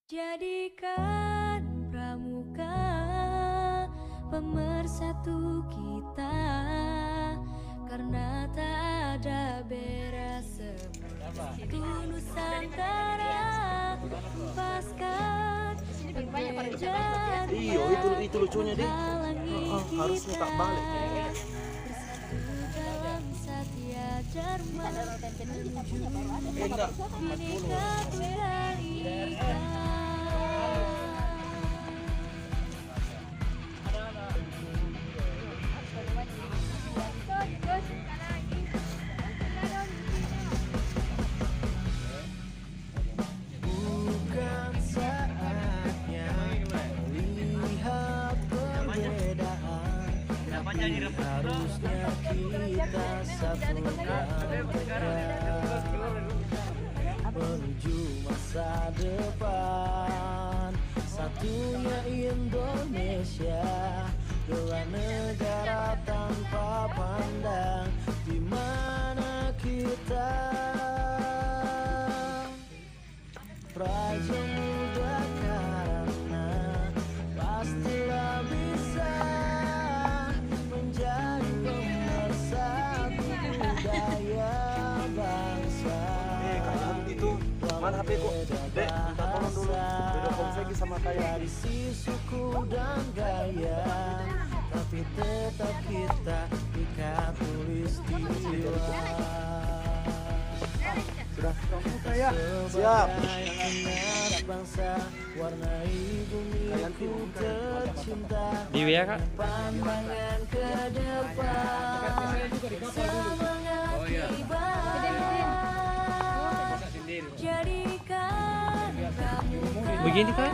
Jadikan pramuka pemersatu kita, karena tak ada beda satu Nusantara. Lepaskan perbedaan Iya, itu lucunya deh. Harusnya tak balik. bersatu dalam Satya Dharma, Enggak, Bhinneka Tunggal Ika. bukan saatnya melihat perbedaan, tapi harusnya kita satukan tekad menuju masa depan. Satunya Indonesia, dua negara tanpa pandang di mana kita. Praja muda karena pastilah bisa menjadi pemersatu budaya bangsa. Itu mana HP ku? Dek, minta tolong dulu. Beda konsegi sama kayak dari suku dan gaya, tapi tetap kita ikat tulis jiwa. Sudah, saya siap. Bangsa warnai bumiku tercinta. Di WA Kak. Pandangan ke depan, semangat ibadah. Jadikan pramuka Begini Kak.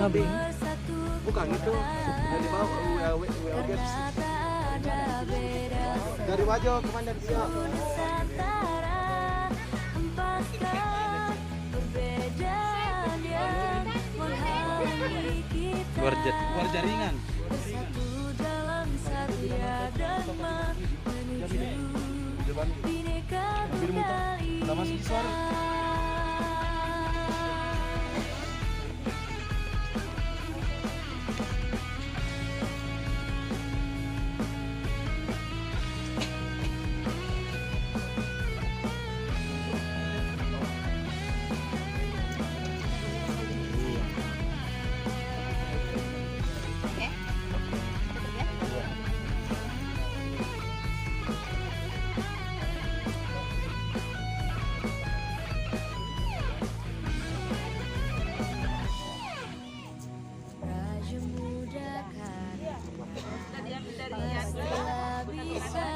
pemersatu Bukan itu dari bawah karena tak ada beda dari wajah komandan siap. Nusantara. Hempaskan perbedaan yang menghalangi kita, Luar jaringan. bersatu dalam Satya Dharma menuju Bhinneka Tunggal Ika. Raja muda karena pastilah bisa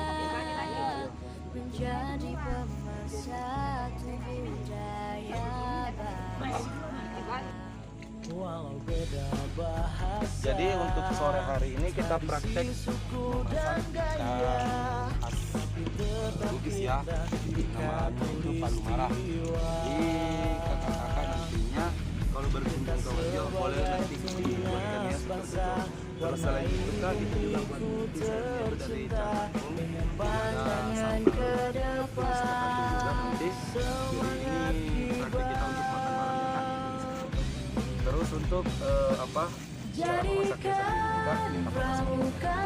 menjadi pemersatu budaya bangsa. Walau beda bahasa. Jadi untuk sore hari ini kita praktek Bugis ya, namanya itu palu marah. Jadi kakak-kakak nantinya kalau berkunjung ke Wajo boleh nanti dibuatkan ya seperti itu. Kalau selain itu kan kita juga buat desain dari Cangkung, ada sambal, terus tertentu juga nanti. Jadi ini praktek kita untuk makan malamnya kan. Terus untuk cara masaknya juga ini Pramuka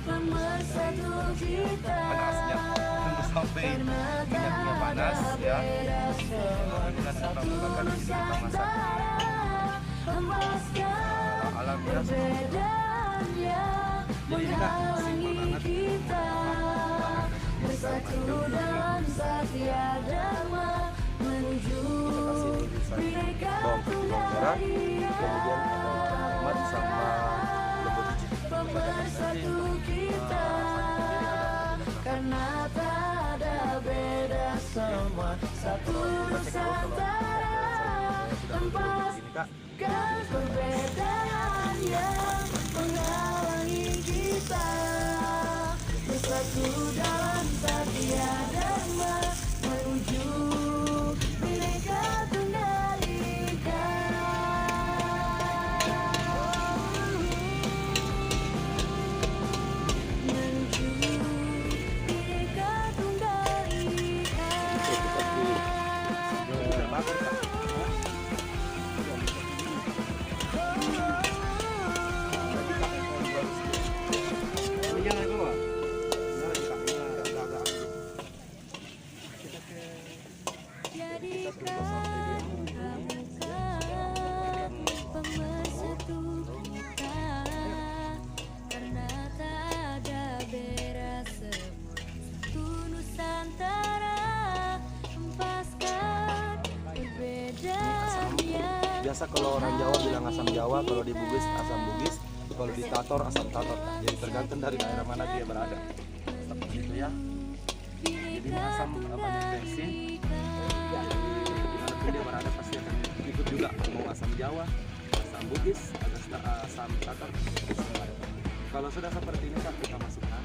pemersatu kita, panasnya tunggu sampai minyaknya panas ya. Dengan pramuka kan di sini kita masak alam ya. perbedaan yang menghalangi kita, bersatu dalam Satya Dharma menuju Bhinneka Tunggal Ika. Kemudian tomat sama lembut biji. Pemersatu kita, karena tak ada beda, semua satu Nusantara. Lepaskan perbedaan yang menghalangi kita, bersatu dalam Satya Dharma menuju Bhinneka Tunggal Ika. Menuju Bhinneka Tunggal Ika. Biasa kalau orang Jawa bilang asam Jawa, kalau di Bugis asam Bugis, kalau di Tator asam Tator. Jadi tergantung dari daerah mana dia berada. Seperti itu ya. Jadi ini asam banyak bensin. Dimanapun dia berada pasti akan ikut juga. Mau asam Jawa, asam Bugis, asam Tator. Kalau sudah seperti ini kan kita masukkan.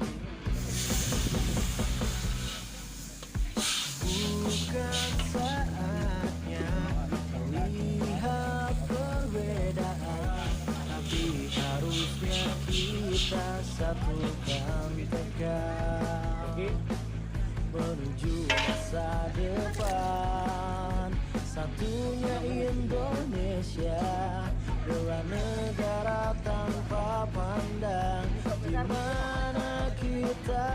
Bukan saatnya melihat perbedaan, tapi harusnya kita satukan tekad menuju masa depan. Satunya Indonesia, bela negara tanpa pandang di mana kita.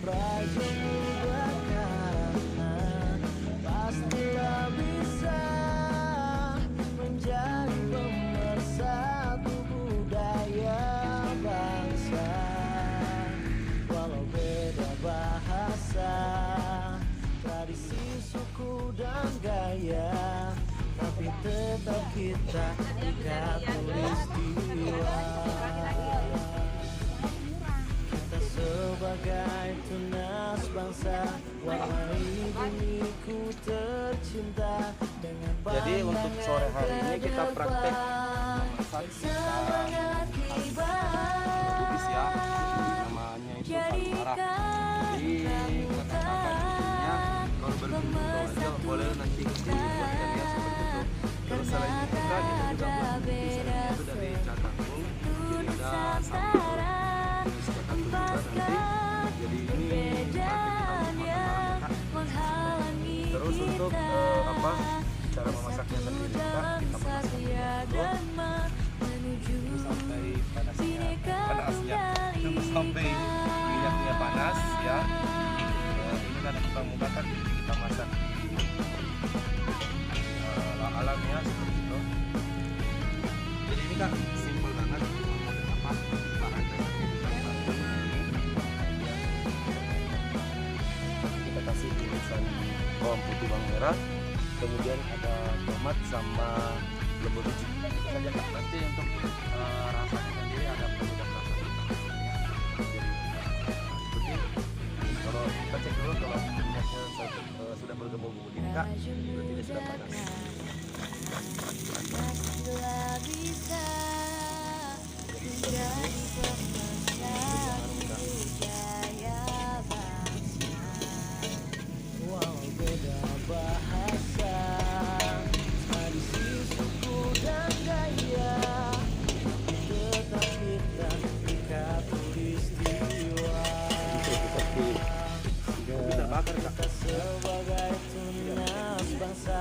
Prajurit karena pastilah bisa menjadi pemersatu budaya bangsa. Walau beda bahasa, tradisi, suku dan gaya, tapi tetap kita ikat peristiwa. Sebagai tunas bangsa, warnai bumiku tercinta dengan pandangan. Jadi untuk sore hari ini kita praktek memasak Bugis ya. Namanya itu palu marah. Jadi kata-kata intinya kalau berkunjung ke Wajo boleh nanti dibuatkan ya seperti itu. Terus selain itu kan kita juga buat desainnya itu dari cat tanggung, Girinda sampai nanti. Jadi ini terus untuk cara memasaknya sendiri kita sampai panasnya tunggu sampai minyaknya panas ya. Ini kan kita menggunakan kita masak alamnya seperti itu. Jadi ini kan simpel banget bahan kita kasih irisan bawang putih, bawang merah, kemudian ada tomat sama lembu biji. Itu saja Kak. Nanti untuk rasanya sendiri ada penyedap rasa. Jadi seperti kalau kita cek dulu kalau minyaknya sudah bergembung begini Kak, berarti dia sudah panas. Sebagai tunas bangsa,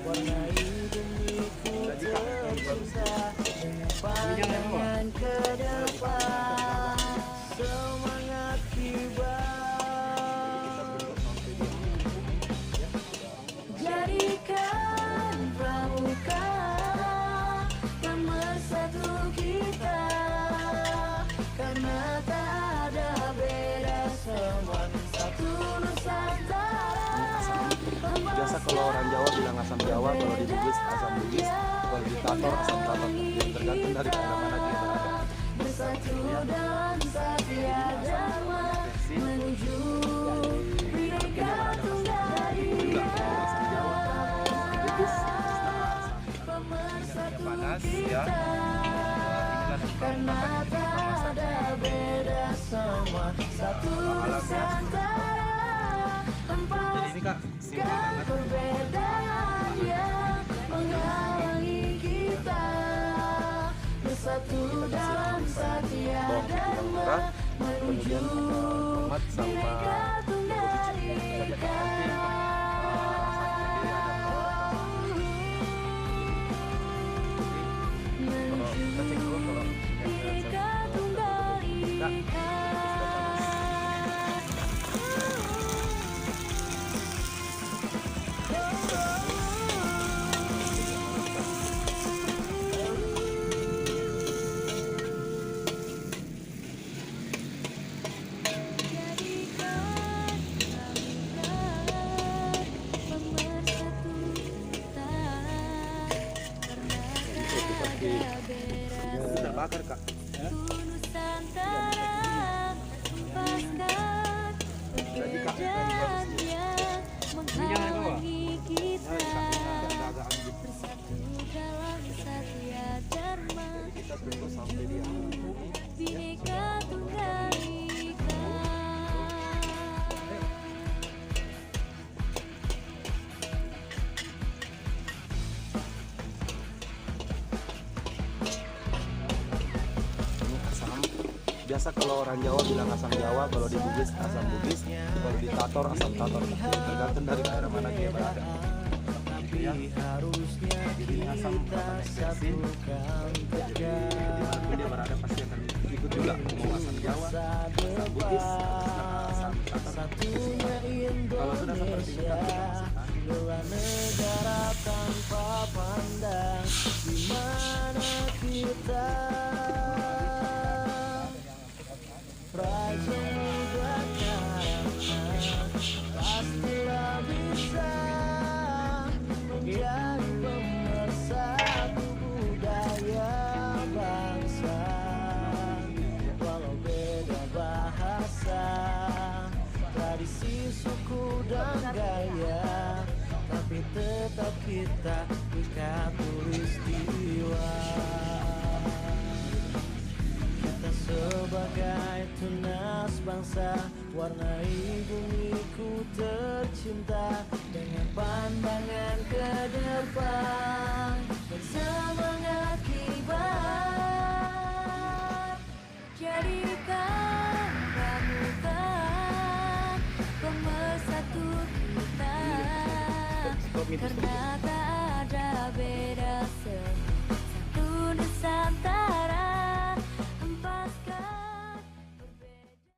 warnai bumiku tercinta dengan pandangan ke depan, semangat kibar. Jadikan pramuka pemersatu kita, karena tak ada beda, semua satu Nusantara. Biasa kalau orang Jawa bilang asam Jawa, kalau di Bugis asam Bugis, kalau di Tator asam Tator. Jadi tergantung dari daerah mana dia berada. Bersatu dalam satya dharma menuju Bhinneka Tunggal Ika. Pemersatu kita, karena tak ada beda, semua satu Nusantara. Jadi ini Kak, simpel banget. Perbedaan yang menghalangi kita bersatu dalam satya dharma menuju Tomat sama Bhinneka Tunggal Ika. Menuju Bhinneka Tunggal Ika. bakar kak. Nusantara lepaskan perbedaannya menghalangi kita bersatu dalam satya dharma Kita tunggu sampai dia. Bhinneka Tunggal Ika. Ini asam. Biasa kalau orang Jawa bilang asam Jawa, kalau di Bugis asam Bugis, kalau di Tator asam Tator. Tergantung dari daerah mana dia berada. Ya. Jadi ini asam bensin. Jadi dimanapun dia berada pasti akan ikut juga. Mau asam Jawa, asam Bugis, asam Tator. Kalau sudah seperti itu kan Bela negara tanpa pandang di mana kita Raja muda karena pastilah bisa menjadi pemersatu budaya bangsa walau beda bahasa tradisi suku dan gaya tapi tetap kita ikat peristiwa kita sebagai tunas bangsa warnai bumiku tercinta dengan pandangan ke depan dan semangat kibar jadikan pramuka pemersatu kita karena